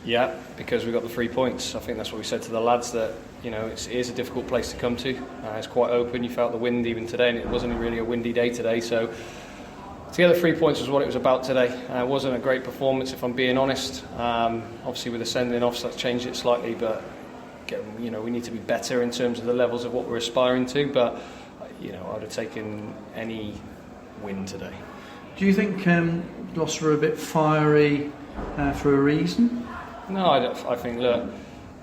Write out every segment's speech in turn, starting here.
Yeah, because we got the 3 points. I think that's what we said to the lads, that it is a difficult place to come to. It's quite open. You felt the wind even today, and it wasn't really a windy day today. So to get the 3 points was what it was about today. It wasn't a great performance, if I'm being honest. Obviously, with the sending off, that's changed it slightly, but we need to be better in terms of the levels of what we're aspiring to. But I'd have taken any win today. Do you think Gloucester are a bit fiery for a reason? No, I think, look,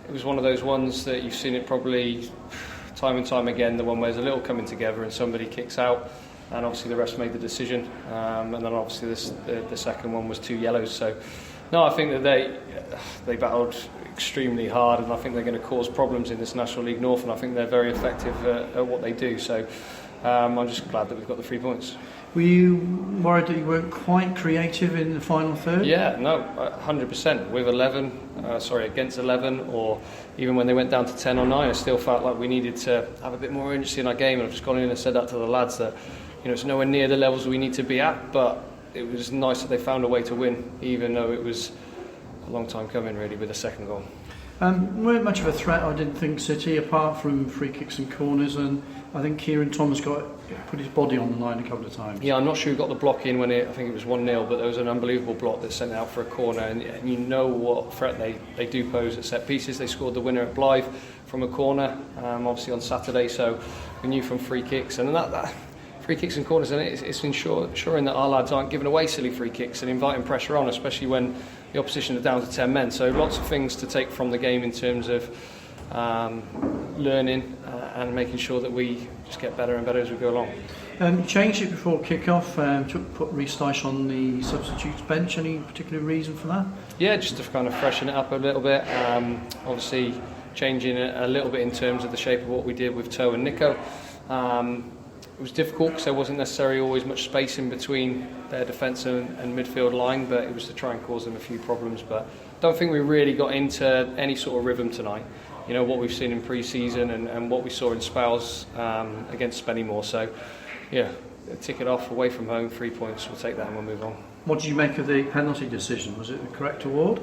it was one of those ones that you've seen it probably time and time again, the one where there's a little coming together and somebody kicks out, and obviously the rest made the decision, and then obviously the second one was 2 yellows. So no, I think that they battled extremely hard, and I think they're going to cause problems in this National League North, and I think they're very effective at what they do. So I'm just glad that we've got the 3 points. Were you worried that you weren't quite creative in the final third? Yeah, no, 100%. With against 11, or even when they went down to 10 or 9, I still felt like we needed to have a bit more urgency in our game. And I've just gone in and said that to the lads, that it's nowhere near the levels we need to be at, but it was nice that they found a way to win, even though it was a long time coming, really, with the second goal. Weren't much of a threat, I didn't think, City, apart from free kicks and corners, and I think Kieran Thomas put his body on the line a couple of times. Yeah, I'm not sure who got the block in when I think it was 1-0, but there was an unbelievable block that sent out for a corner, and you know what threat they do pose at set pieces. They scored the winner at Blythe from a corner, obviously on Saturday, so we knew from free kicks, and that free kicks and corners, and it's ensuring that our lads aren't giving away silly free kicks and inviting pressure on, especially when the opposition are down to 10 men. So lots of things to take from the game in terms of learning and making sure that we just get better and better as we go along. You changed it before kick-off, put Rhys Dyche on the substitutes bench. Any particular reason for that? Yeah, just to kind of freshen it up a little bit. Obviously changing it a little bit in terms of the shape of what we did with Toe and Nico. It was difficult because there wasn't necessarily always much space in between their defence and midfield line, but it was to try and cause them a few problems. But I don't think we really got into any sort of rhythm tonight. What we've seen in pre-season and what we saw in spells against Spennymoor. So, yeah, tick it off, away from home, 3 points, we'll take that and we'll move on. What did you make of the penalty decision? Was it the correct award?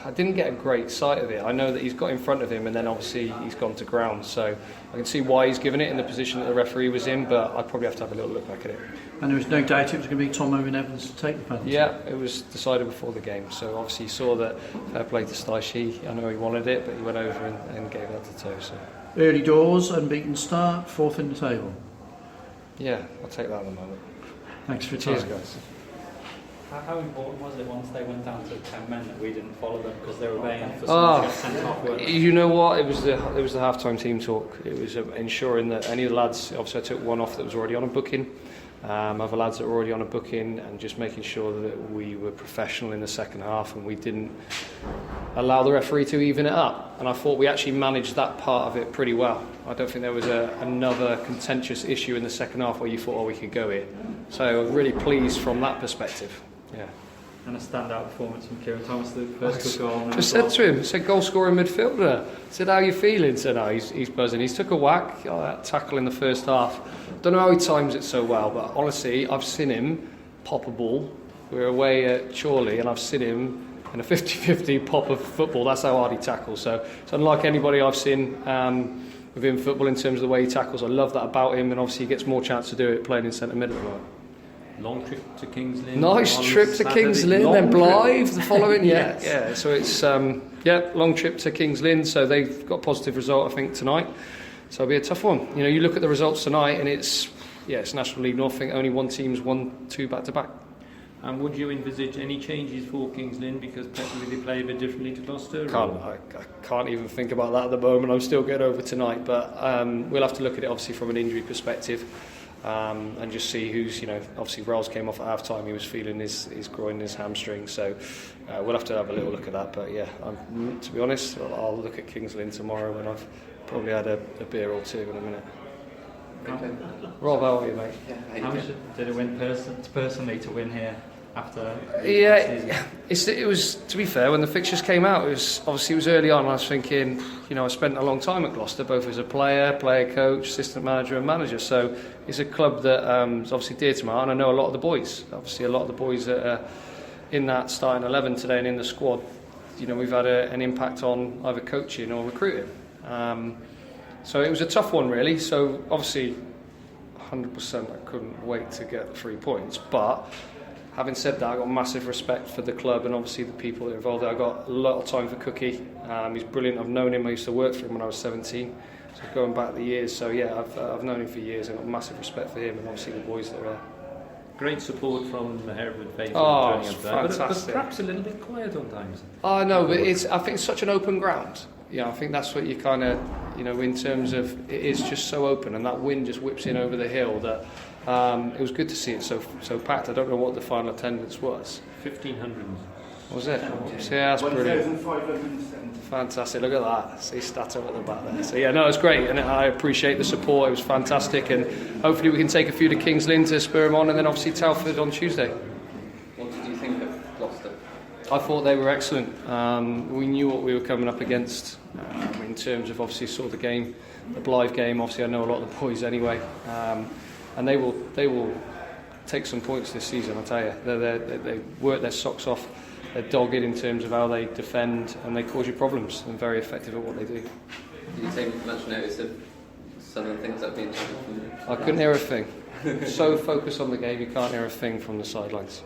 I didn't get a great sight of it. I know that he's got in front of him and then obviously he's gone to ground, so I can see why he's given it in the position that the referee was in, but I'd probably have to have a little look back at it. And there was no doubt it was going to be Tom Owen Evans to take the penalty? Yeah, it was decided before the game, so obviously he saw that fair play to Dyche. I know he wanted it, but he went over and gave that to Toe. So. Early doors, unbeaten start, 4th in the table. Yeah, I'll take that at the moment. Thanks for your time. Cheers, guys. How important was it once they went down to 10 men that we didn't follow them because they were baying for someone to get sent off? You know what? It was the half-time team talk. It was ensuring that any of the lads, obviously I took one off that was already on a booking, other lads that were already on a booking, and just making sure that we were professional in the second half and we didn't allow the referee to even it up. And I thought we actually managed that part of it pretty well. I don't think there was another contentious issue in the second half where you thought, we could go here. So I'm really pleased from that perspective. Yeah. And a standout performance from Kieran Thomas, the first goal. I said to him, goal scoring midfielder. I said, how are you feeling? He said, no, he's buzzing. He's took a whack, that tackle in the first half. Don't know how he times it so well, but honestly, I've seen him pop a ball. We were away at Chorley, and I've seen him in a 50-50 pop of football. That's how hard he tackles. So it's unlike anybody I've seen within football in terms of the way he tackles. I love that about him, and obviously he gets more chance to do it playing in centre mid at the moment. Long trip to Kings Lynn. Nice trip to Kings Lynn, then Blythe the following. Yes. Yeah. So it's long trip to Kings Lynn. So they've got a positive result, I think, tonight. So it'll be a tough one. You look at the results tonight, and it's National League North. I think only one team's won 2 back-to-back. And would you envisage any changes for Kings Lynn because possibly they play a bit differently to Gloucester? I can't even think about that at the moment. I'm still getting over tonight, but we'll have to look at it obviously from an injury perspective. And just see who's, obviously Wells came off at half time, he was feeling his groin, his hamstring, so we'll have to have a little look at that. But yeah, to be honest, I'll look at Kings Lynn tomorrow when I've probably had a beer or two in a minute. Rob, how are you, mate? How much did it win personally to win here after? Yeah, it was, to be fair, when the fixtures came out, it was early on. I was thinking, I spent a long time at Gloucester, both as a player, coach, assistant manager, and manager. So it's a club that is obviously dear to my heart, and I know a lot of the boys. Obviously, a lot of the boys that are in that starting 11 today and in the squad. we've had an impact on either coaching or recruiting. So it was a tough one, really. So obviously, 100%, I couldn't wait to get 3 points. But having said that, I got massive respect for the club and obviously the people that are involved. I got a lot of time for Cookie. He's brilliant. I've known him. I used to work for him when I was 17. So going back the years. So yeah, I've known him for years. I've got massive respect for him and obviously the boys that are there. Great support from the Hereford fans. Oh, it's fantastic. But perhaps a little bit quiet on times. Oh no, but I think it's such an open ground. I think that's what you kind of, in terms of it is just so open, and that wind just whips in over the hill. That it was good to see it so packed. I don't know what the final attendance was. 1,500. Was it? So yeah, that's brilliant. 1,570. Fantastic. Look at that. See stats up at the back there. So yeah, no, it's great, and I appreciate the support. It was fantastic, and hopefully we can take a few to Kings Lynn to spur them on, and then obviously Telford on Tuesday. What did you think of Gloucester? I thought they were excellent. We knew what we were coming up against in terms of obviously saw the game, the Blythe game. Obviously, I know a lot of the boys anyway, and they will take some points this season. I tell you, they work their socks off. They're dogged in terms of how they defend, and they cause you problems. And very effective at what they do. Did you take much notice of some of the things that have been happening from you? I couldn't hear a thing. So focused on the game, you can't hear a thing from the sidelines.